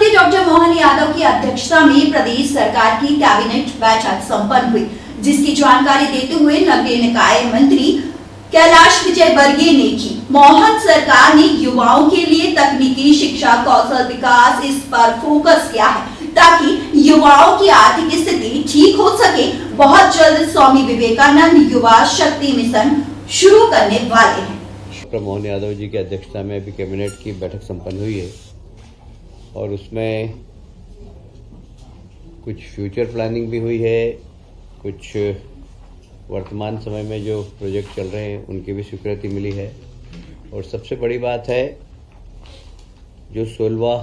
मुख्यमंत्री डॉक्टर मोहन यादव की अध्यक्षता में प्रदेश सरकार की कैबिनेट बैठक संपन्न हुई, जिसकी जानकारी देते हुए नगरीय निकाय मंत्री कैलाश विजयवर्गीय ने की। मोहन सरकार ने युवाओं के लिए तकनीकी शिक्षा कौशल विकास इस पर फोकस किया है ताकि युवाओं की आर्थिक स्थिति ठीक हो सके। बहुत जल्द स्वामी विवेकानंद युवा शक्ति मिशन शुरू करने वाले हैं। डॉक्टर मोहन यादव जी की अध्यक्षता में अभी कैबिनेट की बैठक संपन्न हुई है और उसमें कुछ फ्यूचर प्लानिंग भी हुई है, कुछ वर्तमान समय में जो प्रोजेक्ट चल रहे हैं उनकी भी स्वीकृति मिली है। और सबसे बड़ी बात है जो 16वां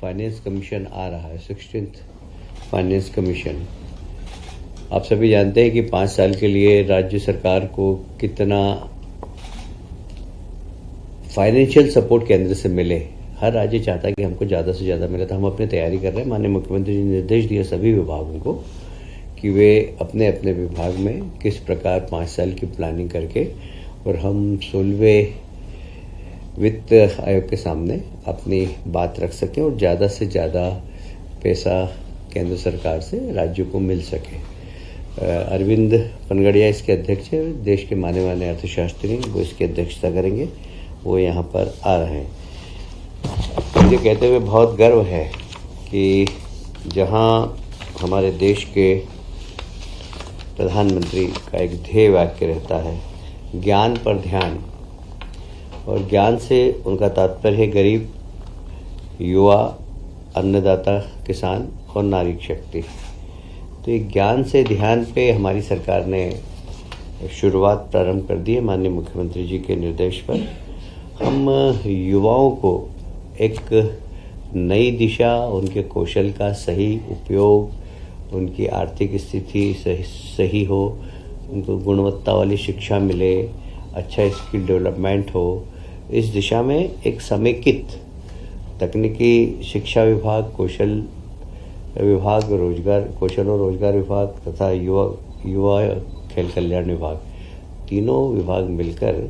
फाइनेंस कमीशन आ रहा है, 16th फाइनेंस कमीशन, आप सभी जानते हैं कि 5 साल के लिए राज्य सरकार को कितना फाइनेंशियल सपोर्ट केंद्र से मिले। हर राज्य चाहता है कि हमको ज़्यादा से ज़्यादा मिले, तो हम अपनी तैयारी कर रहे हैं। माननीय मुख्यमंत्री जी ने निर्देश दिए सभी विभागों को कि वे अपने अपने विभाग में किस प्रकार 5 साल की प्लानिंग करके और हम 16वें वित्त आयोग के सामने अपनी बात रख सकें और ज़्यादा से ज़्यादा पैसा केंद्र सरकार से राज्यों को मिल सके। अरविंद पनगड़िया इसके अध्यक्ष है, देश के माने माने अर्थशास्त्री, वो इसकी अध्यक्षता करेंगे, वो यहाँ पर आ रहे हैं। मुझे कहते हुए बहुत गर्व है कि जहाँ हमारे देश के प्रधानमंत्री का एक ध्येय वाक्य रहता है, ज्ञान पर ध्यान, और ज्ञान से उनका तात्पर्य है गरीब, युवा, अन्नदाता, किसान और नारी शक्ति। तो ये ज्ञान से ध्यान पे हमारी सरकार ने शुरुआत प्रारंभ कर दी है। माननीय मुख्यमंत्री जी के निर्देश पर हम युवाओं को एक नई दिशा, उनके कौशल का सही उपयोग, उनकी आर्थिक स्थिति सही हो, उनको गुणवत्ता वाली शिक्षा मिले, अच्छा स्किल डेवलपमेंट हो, इस दिशा में एक समेकित तकनीकी शिक्षा विभाग, कौशल विभाग, कौशल और रोजगार विभाग तथा युवा खेल कल्याण विभाग, तीनों विभाग मिलकर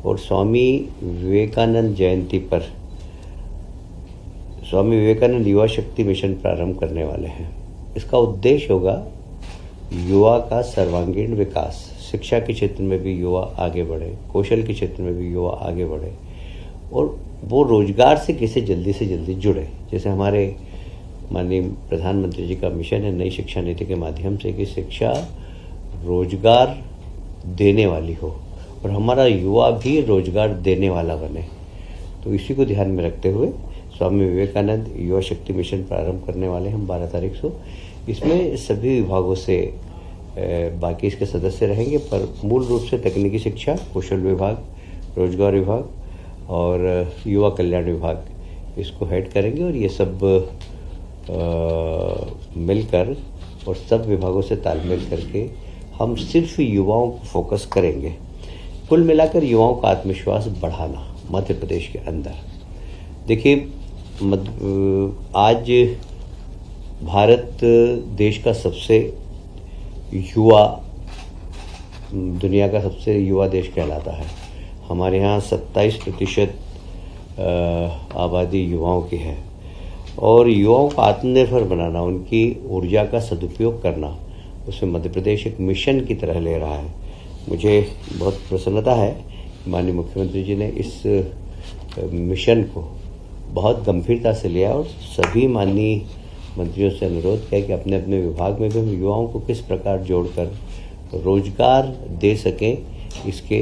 और स्वामी विवेकानंद जयंती पर स्वामी विवेकानंद युवा शक्ति मिशन प्रारंभ करने वाले हैं। इसका उद्देश्य होगा युवा का सर्वांगीण विकास, शिक्षा के क्षेत्र में भी युवा आगे बढ़े, कौशल के क्षेत्र में भी युवा आगे बढ़े और वो रोजगार से कैसे जल्दी से जल्दी जुड़े। जैसे हमारे माननीय प्रधानमंत्री जी का मिशन है नई शिक्षा नीति के माध्यम से कि शिक्षा रोजगार देने वाली हो और हमारा युवा भी रोजगार देने वाला बने। तो इसी को ध्यान में रखते हुए स्वामी विवेकानंद युवा शक्ति मिशन प्रारंभ करने वाले हम 12 तारीख को। इसमें सभी विभागों से बाकी इसके सदस्य रहेंगे, पर मूल रूप से तकनीकी शिक्षा, कौशल विभाग, रोजगार विभाग और युवा कल्याण विभाग इसको हेड करेंगे और ये सब मिलकर और सब विभागों से तालमेल करके हम सिर्फ युवाओं को फोकस करेंगे। कुल मिलाकर युवाओं का आत्मविश्वास बढ़ाना मध्य प्रदेश के अंदर। देखिए, आज भारत देश का सबसे युवा, दुनिया का सबसे युवा देश कहलाता है। हमारे यहाँ 27% आबादी युवाओं की है और युवाओं को आत्मनिर्भर बनाना, उनकी ऊर्जा का सदुपयोग करना, उसमें मध्य प्रदेश एक मिशन की तरह ले रहा है। मुझे बहुत प्रसन्नता है माननीय मुख्यमंत्री जी ने इस मिशन को बहुत गंभीरता से लिया और सभी माननीय मंत्रियों से अनुरोध किया कि अपने अपने विभाग में भी हम युवाओं को किस प्रकार जोड़कर रोजगार दे सकें, इसके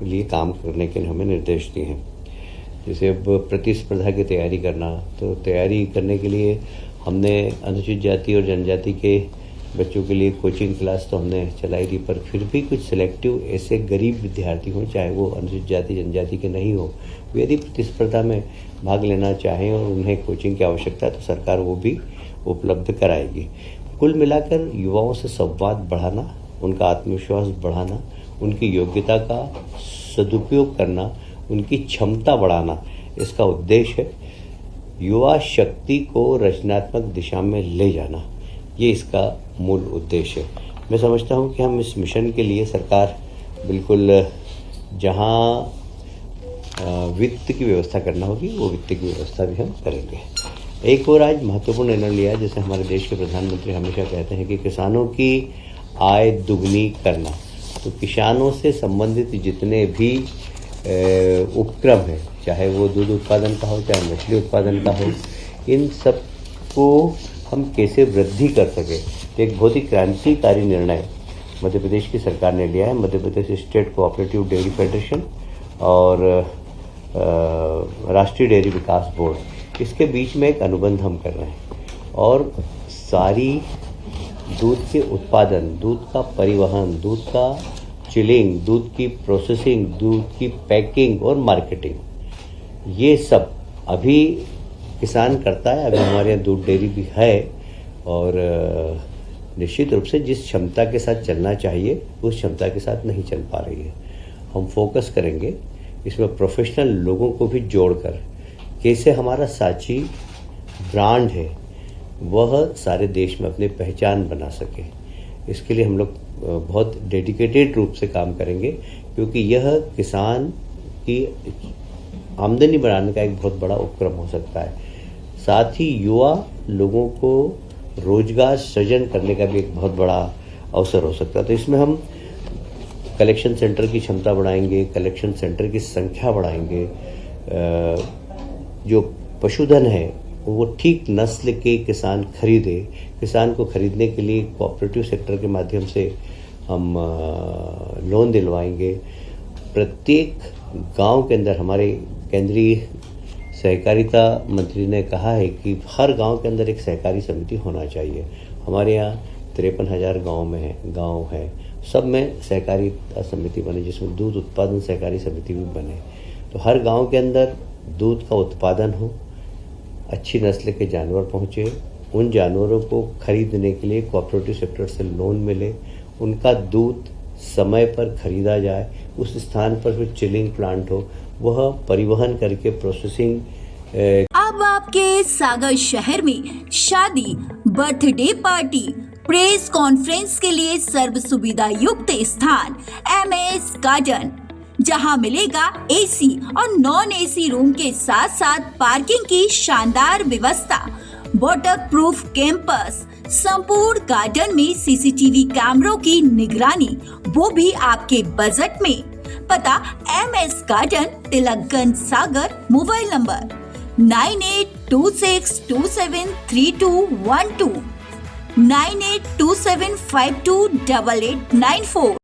लिए काम करने के हमें निर्देश दिए हैं। जैसे अब प्रतिस्पर्धा की तैयारी करना, तो तैयारी करने के लिए हमने अनुसूचित जाति और जनजाति के बच्चों के लिए कोचिंग क्लास तो हमने चलाई थी, पर फिर भी कुछ सिलेक्टिव ऐसे गरीब विद्यार्थी हों, चाहे वो अनुसूचित जाति जनजाति के नहीं हो, वे यदि प्रतिस्पर्धा में भाग लेना चाहें और उन्हें कोचिंग की आवश्यकता है तो सरकार वो भी उपलब्ध कराएगी। कुल मिलाकर युवाओं से संवाद बढ़ाना, उनका आत्मविश्वास बढ़ाना, उनकी योग्यता का सदुपयोग करना, उनकी क्षमता बढ़ाना, इसका उद्देश्य है। युवा शक्ति को रचनात्मक दिशा में ले जाना, ये इसका मूल उद्देश्य है। मैं समझता हूँ कि हम इस मिशन के लिए सरकार बिल्कुल जहाँ वित्त की व्यवस्था करना होगी वो वित्त की व्यवस्था भी हम करेंगे। एक और आज महत्वपूर्ण निर्णय लिया, जैसे हमारे देश के प्रधानमंत्री हमेशा कहते हैं कि किसानों की आय दुगनी करना। तो किसानों से संबंधित जितने भी उपक्रम है, चाहे वो दूध उत्पादन का हो, चाहे मछली उत्पादन का हो, इन सब को हम कैसे वृद्धि कर सके, एक बहुत ही क्रांतिकारी निर्णय मध्य प्रदेश की सरकार ने लिया है। Madhya Pradesh state cooperative dairy federation और राष्ट्रीय डेयरी विकास बोर्ड, इसके बीच में एक अनुबंध हम कर रहे हैं और सारी दूध के उत्पादन, दूध का परिवहन, दूध का चिलिंग, दूध की प्रोसेसिंग, दूध की पैकिंग और मार्केटिंग, ये सब अभी किसान करता है। अभी हमारे यहाँ दूध डेयरी भी है और निश्चित रूप से जिस क्षमता के साथ चलना चाहिए उस क्षमता के साथ नहीं चल पा रही है। हम फोकस करेंगे इसमें प्रोफेशनल लोगों को भी जोड़कर, कैसे हमारा सांची ब्रांड है वह सारे देश में अपनी पहचान बना सके। इसके लिए हम लोग बहुत डेडिकेटेड रूप से काम करेंगे, क्योंकि यह किसान की आमदनी बढ़ाने का एक बहुत बड़ा उपक्रम हो सकता है। साथ ही युवा लोगों को रोजगार सृजन करने का भी एक बहुत बड़ा अवसर हो सकता है। तो इसमें हम कलेक्शन सेंटर की क्षमता बढ़ाएंगे, कलेक्शन सेंटर की संख्या बढ़ाएंगे, जो पशुधन है वो ठीक नस्ल के किसान खरीदे। किसान को खरीदने के लिए कोऑपरेटिव सेक्टर के माध्यम से हम लोन दिलवाएंगे। प्रत्येक गांव के अंदर हमारे केंद्रीय सहकारिता मंत्री ने कहा है कि हर गांव के अंदर एक सहकारी समिति होना चाहिए। हमारे यहाँ 53,000 गांव है, सब में सहकारिता समिति बने, जिसमें दूध उत्पादन सहकारी समिति भी बने। तो हर गांव के अंदर दूध का उत्पादन हो, अच्छी नस्ल के जानवर पहुँचे, उन जानवरों को खरीदने के लिए कोऑपरेटिव सेक्टर से लोन मिले, उनका दूध समय पर खरीदा जाए, उस स्थान पर जो चिलिंग प्लांट हो वह परिवहन करके प्रोसेसिंग। अब आपके सागर शहर में शादी, बर्थडे पार्टी, प्रेस कॉन्फ्रेंस के लिए सर्व सुविधा युक्त स्थान MS गार्डन, जहां मिलेगा AC और नॉन AC रूम के साथ साथ पार्किंग की शानदार व्यवस्था, वाटर प्रूफ कैंपस, संपूर्ण गार्डन में CCTV कैमरों की निगरानी, वो भी आपके बजट में। पता MS garden, Tilakganj, Sagar. Mobile number 9826273212, 9827528894।